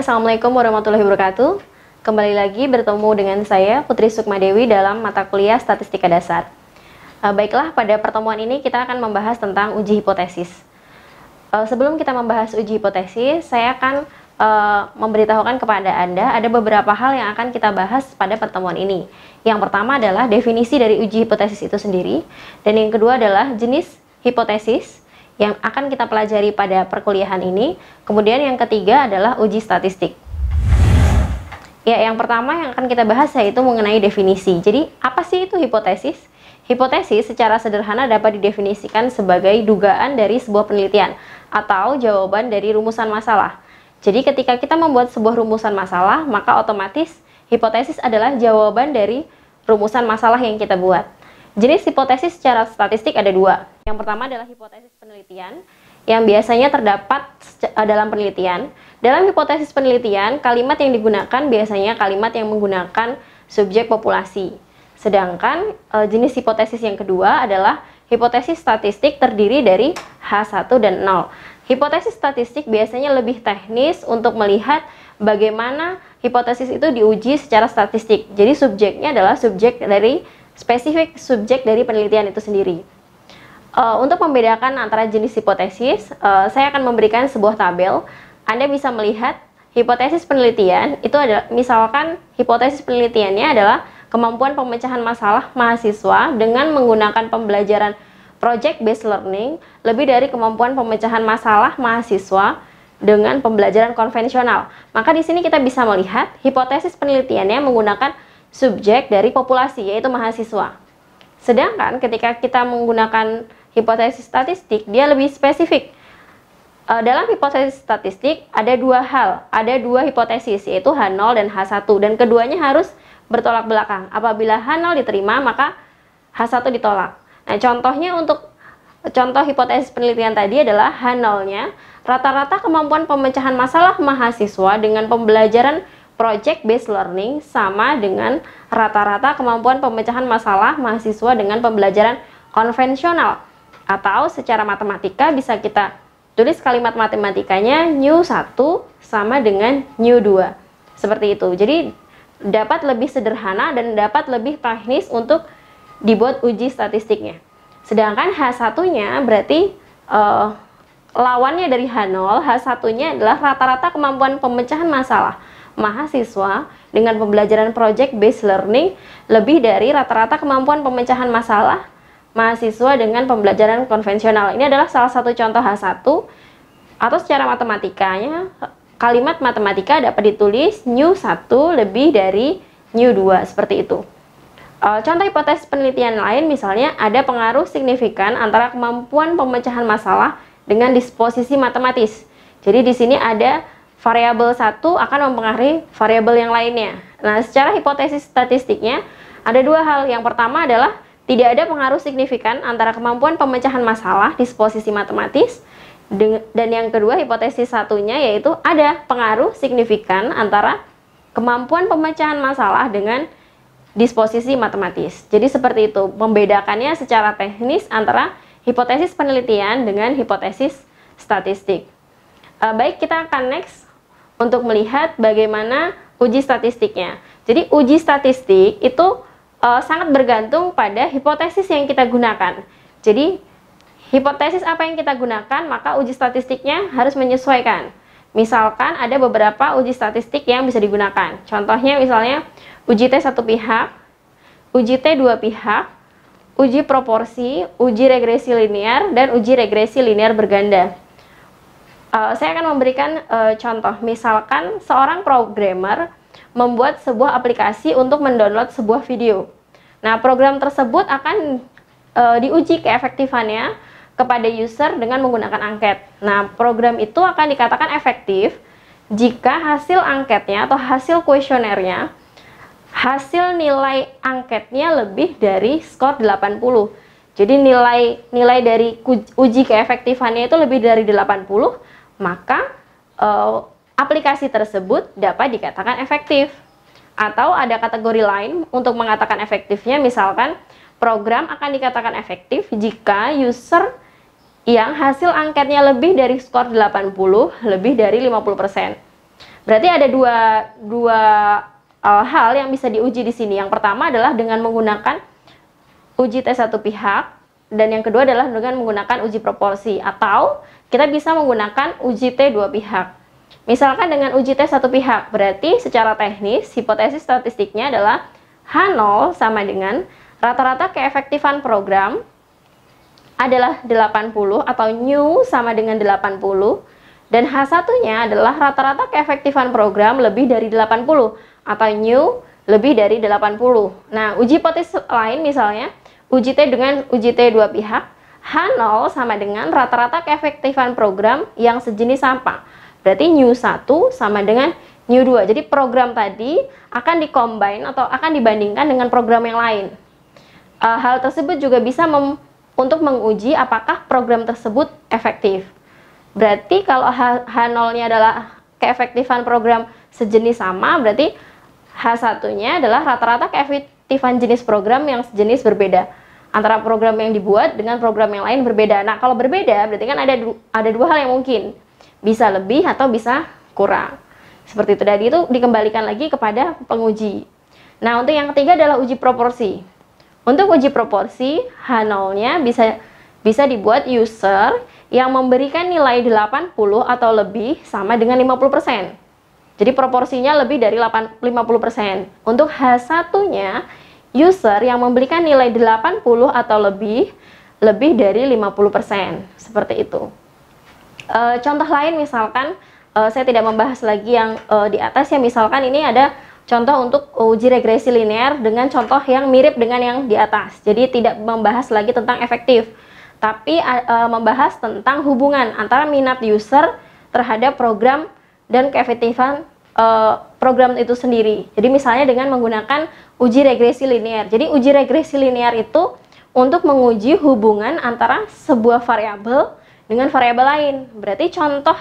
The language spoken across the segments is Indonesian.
Assalamualaikum warahmatullahi wabarakatuh. Kembali lagi bertemu dengan saya Putri Sukmadewi dalam mata kuliah Statistika Dasar. Baiklah, pada pertemuan ini kita akan membahas tentang uji hipotesis. Sebelum kita membahas uji hipotesis, saya akan memberitahukan kepada Anda ada beberapa hal yang akan kita bahas pada pertemuan ini. Yang pertama adalah definisi dari uji hipotesis itu sendiri, dan yang kedua adalah jenis hipotesis yang akan kita pelajari pada perkuliahan ini. Kemudian yang ketiga adalah uji statistik. Ya, yang pertama yang akan kita bahas yaitu mengenai definisi. Jadi, apa sih itu hipotesis? Hipotesis secara sederhana dapat didefinisikan sebagai dugaan dari sebuah penelitian atau jawaban dari rumusan masalah. Jadi, ketika kita membuat sebuah rumusan masalah, maka otomatis hipotesis adalah jawaban dari rumusan masalah yang kita buat. Jenis hipotesis secara statistik ada dua. Yang pertama adalah hipotesis penelitian yang biasanya terdapat dalam penelitian. Dalam hipotesis penelitian, kalimat yang digunakan biasanya kalimat yang menggunakan subjek populasi. Sedangkan jenis hipotesis yang kedua adalah hipotesis statistik terdiri dari H1 dan 0. Hipotesis statistik biasanya lebih teknis untuk melihat bagaimana hipotesis itu diuji secara statistik. Jadi subjeknya adalah spesifik subjek dari penelitian itu sendiri. Untuk membedakan antara jenis hipotesis, saya akan memberikan sebuah tabel. Anda bisa melihat hipotesis penelitian itu adalah, misalkan hipotesis penelitiannya adalah kemampuan pemecahan masalah mahasiswa dengan menggunakan pembelajaran project based learning lebih dari kemampuan pemecahan masalah mahasiswa dengan pembelajaran konvensional. Maka di sini kita bisa melihat hipotesis penelitiannya menggunakan subjek dari populasi, yaitu mahasiswa. Sedangkan ketika kita menggunakan hipotesis statistik, dia lebih spesifik. Dalam hipotesis statistik ada dua hal, ada dua hipotesis, yaitu H0 dan H1, dan keduanya harus bertolak belakang. Apabila H0 diterima, maka H1 ditolak. Nah, contohnya untuk contoh hipotesis penelitian tadi adalah H0-nya rata-rata kemampuan pemecahan masalah mahasiswa dengan pembelajaran project based learning sama dengan rata-rata kemampuan pemecahan masalah mahasiswa dengan pembelajaran konvensional. Atau secara matematika bisa kita tulis kalimat matematikanya nu1 sama dengan nu2. Seperti itu. Jadi dapat lebih sederhana dan dapat lebih teknis untuk dibuat uji statistiknya. Sedangkan H1-nya berarti lawannya dari H0, H1-nya adalah rata-rata kemampuan pemecahan masalah mahasiswa dengan pembelajaran project based learning lebih dari rata-rata kemampuan pemecahan masalah mahasiswa dengan pembelajaran konvensional. Ini adalah salah satu contoh H1, atau secara matematikanya kalimat matematika dapat ditulis nu1 lebih dari nu2, seperti itu. Contoh hipotesis penelitian lain misalnya ada pengaruh signifikan antara kemampuan pemecahan masalah dengan disposisi matematis. Jadi di sini ada variabel satu akan mempengaruhi variabel yang lainnya. Nah, secara hipotesis statistiknya ada dua hal. Yang pertama adalah tidak ada pengaruh signifikan antara kemampuan pemecahan masalah disposisi matematis, dan yang kedua hipotesis satunya yaitu ada pengaruh signifikan antara kemampuan pemecahan masalah dengan disposisi matematis. Jadi seperti itu membedakannya secara teknis antara hipotesis penelitian dengan hipotesis statistik. Baik, kita akan next untuk melihat bagaimana uji statistiknya. Jadi uji statistik itu sangat bergantung pada hipotesis yang kita gunakan. Jadi hipotesis apa yang kita gunakan, maka uji statistiknya harus menyesuaikan. Misalkan ada beberapa uji statistik yang bisa digunakan. Contohnya misalnya uji T satu pihak, uji T dua pihak, uji proporsi, uji regresi linear, dan uji regresi linear berganda. Saya akan memberikan contoh. Misalkan seorang programmer membuat sebuah aplikasi untuk mendownload sebuah video. Nah, program tersebut akan diuji keefektifannya kepada user dengan menggunakan angket. Nah, program itu akan dikatakan efektif jika hasil angketnya atau hasil kuesionernya, hasil nilai angketnya lebih dari skor 80. Jadi nilai dari uji keefektifannya itu lebih dari 80, maka aplikasi tersebut dapat dikatakan efektif. Atau ada kategori lain untuk mengatakan efektifnya, misalkan program akan dikatakan efektif jika user yang hasil angketnya lebih dari skor 80, lebih dari 50%. Berarti ada dua hal yang bisa diuji di sini. Yang pertama adalah dengan menggunakan uji T satu pihak, dan yang kedua adalah dengan menggunakan uji proporsi, atau kita bisa menggunakan uji T dua pihak. Misalkan dengan uji T satu pihak, berarti secara teknis hipotesis statistiknya adalah H0 sama dengan rata-rata keefektifan program adalah 80 atau new sama dengan 80, dan H1-nya adalah rata-rata keefektifan program lebih dari 80 atau new lebih dari 80. Nah, uji hipotesis lain misalnya uji T dengan uji T dua pihak, H0 sama dengan rata-rata keefektifan program yang sejenis sampah. Berarti new 1 sama dengan new 2. Jadi program tadi akan dikombin atau akan dibandingkan dengan program yang lain. Hal tersebut juga bisa untuk menguji apakah program tersebut efektif. Berarti kalau H0-nya adalah keefektifan program sejenis sama, berarti H1-nya adalah rata-rata keefektifan jenis program yang sejenis berbeda. Antara program yang dibuat dengan program yang lain berbeda. Nah, kalau berbeda berarti kan ada dua hal yang mungkin. Bisa lebih atau bisa kurang. Seperti itu. Dan itu dikembalikan lagi kepada penguji. Nah, untuk yang ketiga adalah uji proporsi. Untuk uji proporsi, H0-nya bisa dibuat user yang memberikan nilai 80 atau lebih sama dengan 50%. Jadi proporsinya lebih dari 50%. Untuk H1-nya, user yang memberikan nilai 80 atau lebih dari 50%. Seperti itu. Contoh lain misalkan, saya tidak membahas lagi yang di atas ya, misalkan ini ada contoh untuk uji regresi linear dengan contoh yang mirip dengan yang di atas. Jadi tidak membahas lagi tentang efektif, tapi membahas tentang hubungan antara minat user terhadap program dan keefektifan program itu sendiri. Jadi misalnya dengan menggunakan uji regresi linear. Jadi uji regresi linear itu untuk menguji hubungan antara sebuah variabel dengan variabel lain. Berarti contoh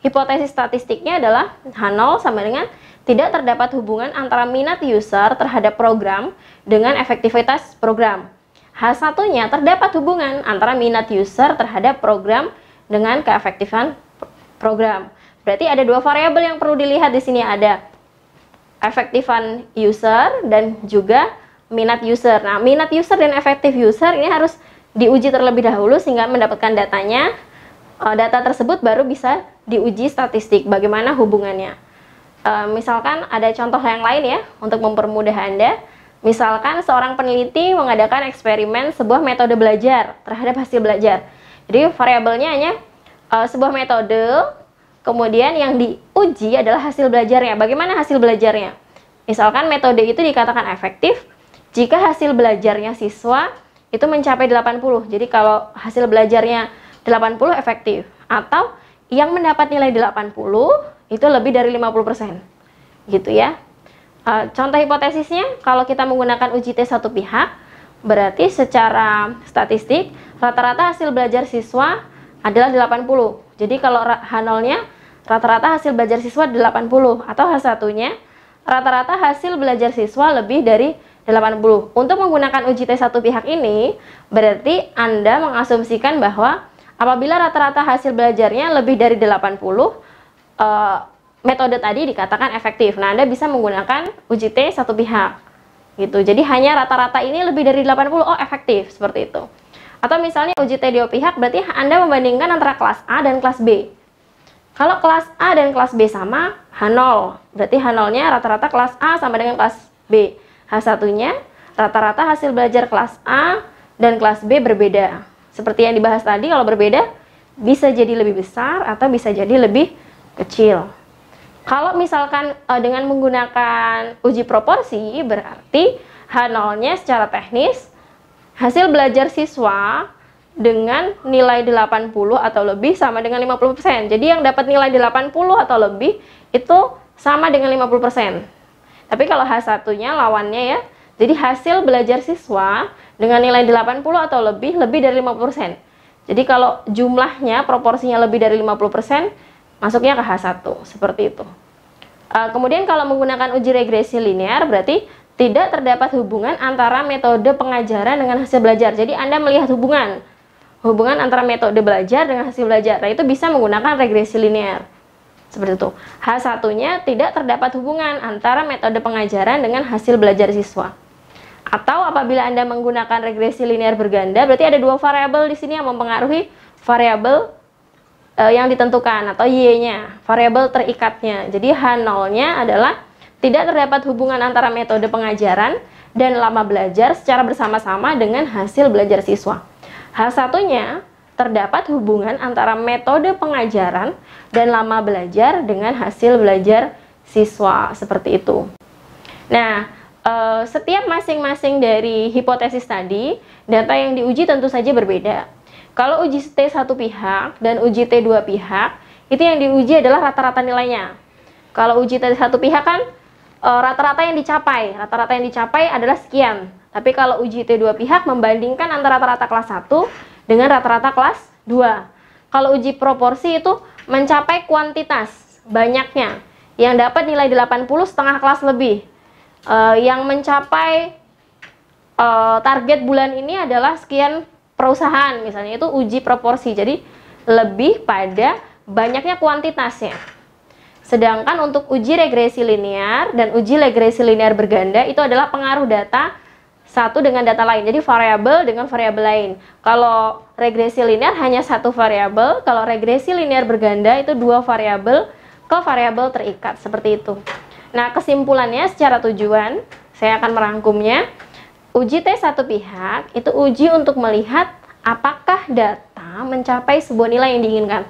hipotesis statistiknya adalah H0 sama dengan tidak terdapat hubungan antara minat user terhadap program dengan efektivitas program. H1-nya terdapat hubungan antara minat user terhadap program dengan keefektifan program. Berarti ada dua variabel yang perlu dilihat di sini, ada efektifan user dan juga minat user. Nah, minat user dan efektif user ini harus diuji terlebih dahulu sehingga mendapatkan datanya. Data tersebut baru bisa diuji statistik bagaimana hubungannya. Misalkan ada contoh yang lain ya untuk mempermudah Anda. Misalkan seorang peneliti mengadakan eksperimen sebuah metode belajar terhadap hasil belajar. Jadi variabelnya hanya sebuah metode, kemudian yang diuji adalah hasil belajarnya. Bagaimana hasil belajarnya? Misalkan metode itu dikatakan efektif jika hasil belajarnya siswa itu mencapai 80. Jadi kalau hasil belajarnya 80 efektif, atau yang mendapat nilai 80 itu lebih dari 50%. Gitu ya. Contoh hipotesisnya, kalau kita menggunakan uji T satu pihak, berarti secara statistik rata-rata hasil belajar siswa adalah 80. Jadi kalau H0-nya rata-rata hasil belajar siswa 80, atau H1-nya rata-rata hasil belajar siswa lebih dari 80. Untuk menggunakan uji T satu pihak ini, berarti Anda mengasumsikan bahwa apabila rata-rata hasil belajarnya lebih dari 80, metode tadi dikatakan efektif. Nah, Anda bisa menggunakan uji T satu pihak. Gitu. Jadi hanya rata-rata ini lebih dari 80, oh efektif, seperti itu. Atau misalnya uji T dua pihak, berarti Anda membandingkan antara kelas A dan kelas B. Kalau kelas A dan kelas B sama, H0. Berarti H0-nya rata-rata kelas A sama dengan kelas B. H1-nya rata-rata hasil belajar kelas A dan kelas B berbeda. Seperti yang dibahas tadi, kalau berbeda bisa jadi lebih besar atau bisa jadi lebih kecil. Kalau misalkan dengan menggunakan uji proporsi, berarti H0-nya secara teknis hasil belajar siswa dengan nilai 80 atau lebih sama dengan 50%. Jadi yang dapat nilai 80 atau lebih itu sama dengan 50%. Tapi kalau H1-nya lawannya ya, jadi hasil belajar siswa dengan nilai 80 atau lebih dari 50%. Jadi kalau jumlahnya, proporsinya lebih dari 50%, masuknya ke H1, seperti itu. Kemudian kalau menggunakan uji regresi linear, berarti tidak terdapat hubungan antara metode pengajaran dengan hasil belajar. Jadi Anda melihat hubungan antara metode belajar dengan hasil belajar. Nah, itu bisa menggunakan regresi linear. Seperti itu. Hal satunya, tidak terdapat hubungan antara metode pengajaran dengan hasil belajar siswa. Atau apabila Anda menggunakan regresi linear berganda, berarti ada dua variabel di sini yang mempengaruhi variabel yang ditentukan atau Y-nya, variabel terikatnya. Jadi H0-nya adalah tidak terdapat hubungan antara metode pengajaran dan lama belajar secara bersama-sama dengan hasil belajar siswa. Hal satunya, terdapat hubungan antara metode pengajaran dan lama belajar dengan hasil belajar siswa, seperti itu. Nah, setiap masing-masing dari hipotesis tadi, data yang diuji tentu saja berbeda. Kalau uji T satu pihak dan uji T dua pihak, itu yang diuji adalah rata-rata nilainya. Kalau uji T satu pihak kan rata-rata yang dicapai adalah sekian. Tapi kalau uji T dua pihak membandingkan antara rata-rata kelas 1 dengan rata-rata kelas 2. Kalau uji proporsi itu mencapai kuantitas banyaknya. Yang dapat nilai 80 setengah kelas lebih. Yang mencapai target bulan ini adalah sekian perusahaan, misalnya itu uji proporsi. Jadi lebih pada banyaknya kuantitasnya. Sedangkan untuk uji regresi linear dan uji regresi linear berganda itu adalah pengaruh data satu dengan data lain. Jadi variabel dengan variabel lain. Kalau regresi linear hanya satu variabel, kalau regresi linear berganda itu dua variabel ke variabel terikat, seperti itu. Nah, kesimpulannya secara tujuan, saya akan merangkumnya. Uji T satu pihak itu uji untuk melihat apakah data mencapai sebuah nilai yang diinginkan.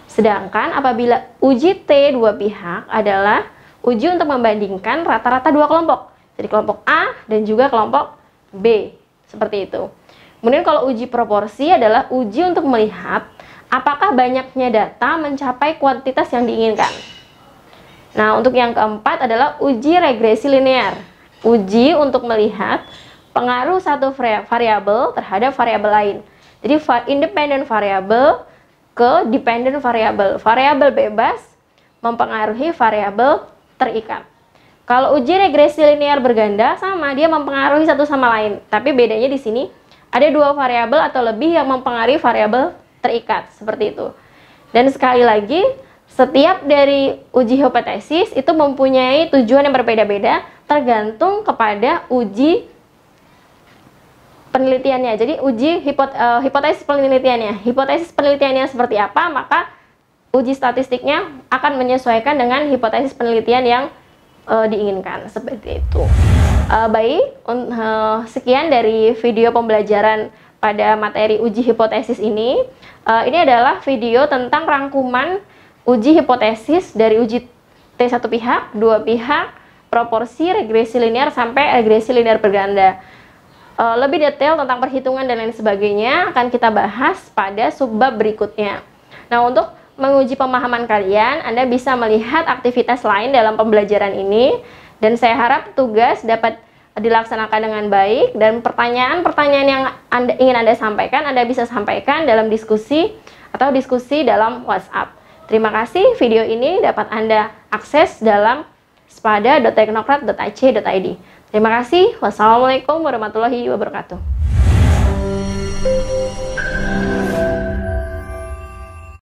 Sedangkan apabila uji T dua pihak adalah uji untuk membandingkan rata-rata dua kelompok. Jadi kelompok A dan juga kelompok B, seperti itu. Kemudian kalau uji proporsi adalah uji untuk melihat apakah banyaknya data mencapai kuantitas yang diinginkan. Nah, untuk yang keempat adalah uji regresi linear. Uji untuk melihat pengaruh satu variabel terhadap variabel lain. Jadi independent variabel ke dependent variabel. Variabel bebas mempengaruhi variabel terikat. Kalau uji regresi linear berganda sama, dia mempengaruhi satu sama lain. Tapi bedanya di sini ada dua variabel atau lebih yang mempengaruhi variabel terikat, seperti itu. Dan sekali lagi, setiap dari uji hipotesis itu mempunyai tujuan yang berbeda-beda tergantung kepada uji penelitiannya. Jadi uji hipotesis penelitiannya. Hipotesis penelitiannya seperti apa, maka uji statistiknya akan menyesuaikan dengan hipotesis penelitian yang diinginkan, seperti itu. Baik, sekian dari video pembelajaran pada materi uji hipotesis ini. Ini adalah video tentang rangkuman uji hipotesis dari uji T satu pihak, dua pihak, proporsi, regresi linear sampai regresi linear berganda. Lebih detail tentang perhitungan dan lain sebagainya akan kita bahas pada subbab berikutnya. Nah, untuk menguji pemahaman kalian, Anda bisa melihat aktivitas lain dalam pembelajaran ini, dan saya harap tugas dapat dilaksanakan dengan baik, dan pertanyaan-pertanyaan yang ingin Anda sampaikan, Anda bisa sampaikan dalam diskusi atau diskusi dalam WhatsApp. Terima kasih, video ini dapat Anda akses dalam spada.teknokrat.ac.id. Terima kasih. Wassalamualaikum warahmatullahi wabarakatuh.